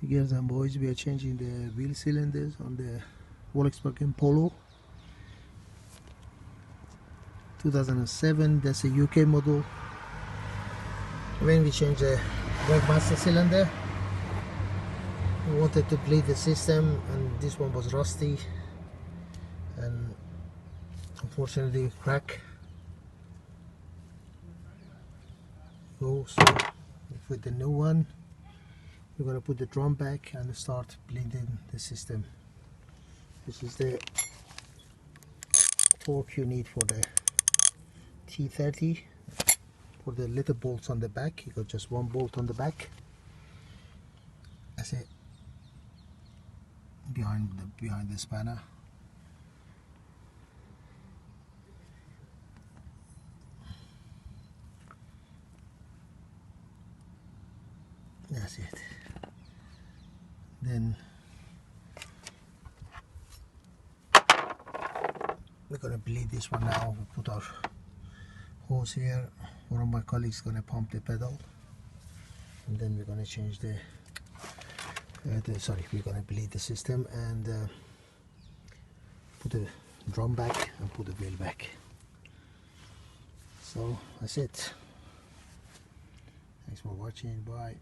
Girls and boys, we are changing the wheel cylinders on the Volkswagen Polo 2007. That's a UK model. When we changed the brake master cylinder, we wanted to bleed the system, and this one was rusty and unfortunately crack. So with the new one, we're going to put the drum back and start bleeding the system. This is the torque you need for the T30. For the little bolts on the back, you got just one bolt on the back. That's it. Behind the spanner. That's it. Then we're gonna bleed this one now. We put our hose here. One of my colleagues gonna pump the pedal, and then we're gonna change we're gonna bleed the system and put the drum back and put the wheel back. So that's it. Thanks for watching. Bye.